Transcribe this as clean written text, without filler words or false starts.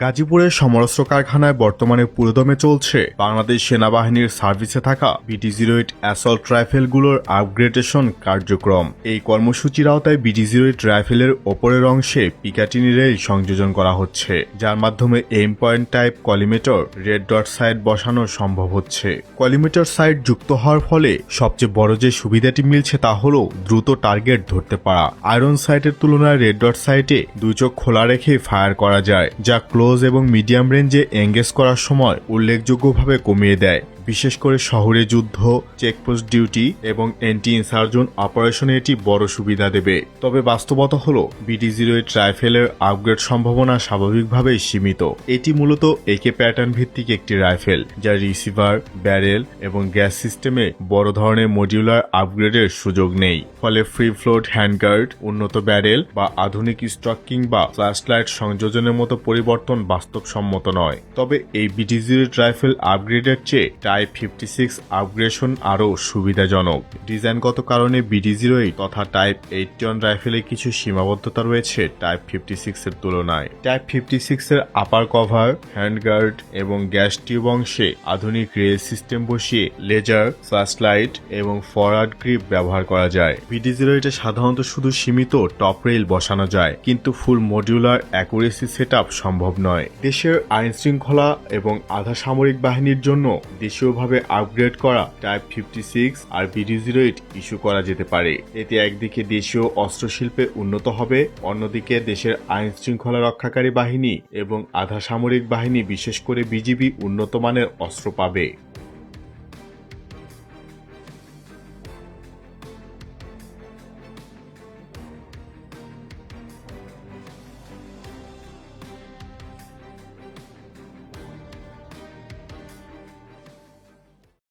গাজীপুরের সমরাস্ত্র কারখানায় বর্তমানে পুরোদমে চলছে বাংলাদেশ সেনাবাহিনীর সার্ভিসে থাকা BT-08 অ্যাসল্ট রাইফেলগুলোর আপগ্রেডেশন কার্যক্রম। এই কর্মসূচির আওতায় BT-08 রাইফেলের ওপরের অংশে পিকাটিনি রেল সংযোজন করা হচ্ছে, যার মাধ্যমে aim point type collimator red dot sight বসানো সম্ভব হচ্ছে। কলিমেটর সাইট যুক্ত হওয়ার ফলে সবচেয়ে বড় যে সুবিধাটি মিলছে তা হল দ্রুত টার্গেট ধরতে পারা। আয়রন সাইটের তুলনায় রেড ডট সাইটে দুই চোখ খোলা রেখে ফায়ার করা যায়, যা ক্লোজ এবং মিডিয়াম রেঞ্জে এঙ্গেজ করার সময় উল্লেখযোগ্যভাবে কমিয়ে দেয়। বিশেষ করে শহরে যুদ্ধ, চেকপোস্ট ডিউটি এবং অ্যান্টি ইনসার্জন অপারেশনে এটি বড় সুবিধা দেবে। তবে বাস্তবতা হল BT-08 রাইফেলের আপগ্রেড সম্ভাবনা স্বাভাবিকভাবেই সীমিত। এটি মূলত একে প্যাটার্ন ভিত্তিক একটি রাইফেল, যা রিসিভার, ব্যারেল এবং গ্যাস সিস্টেমে বড় ধরনের মডিউলার আপগ্রেডের সুযোগ নেই। ফলে ফ্রি ফ্লোট হ্যান্ডগার্ড, উন্নত ব্যারেল বা আধুনিক স্টক কিংবা ফ্ল্যাশলাইট সংযোজনের মতো পরিবর্তন বাস্তবসম্মত নয়। তবে এই BT-08 রাইফেল আপগ্রেডের চেয়ে টাইপ 56 আপগ্রেডেশন আরও সুবিধাজনক। ডিজাইনগত কারণে BT-08 তথা টাইপ 81 রাইফেলে কিছু সীমাবদ্ধতা রয়েছে টাইপ 56 এর তুলনায়। টাইপ 56 এর আপার কভার, হ্যান্ডগার্ড এবং গ্যাস টিউব অংশে আধুনিক রেল সিস্টেম বসিয়ে লেজার, ফ্ল্যাশলাইট এবং ফরওয়ার্ড গ্রিপ ব্যবহার করা যায়। BT-08 এ সাধারণত শুধু সীমিত টপ রেল বসানো যায়, কিন্তু ফুল মডিউলার অ্যাকুরেসি সেটআপ সম্ভব নয়। দেশের আইন শৃঙ্খলা এবং আধা সামরিক বাহিনীর জন্য দেশীয়ভাবে আপগ্রেড করা টাইপ 56 আর BT-08 ইস্যু করা যেতে পারে। এতে একদিকে দেশীয় অস্ত্রশিল্পে উন্নত হবে, অন্যদিকে দেশের আইন শৃঙ্খলা রক্ষাকারী বাহিনী এবং আধা সামরিক বাহিনী বিশেষ করে বিজিবি উন্নত মানের অস্ত্র পাবে।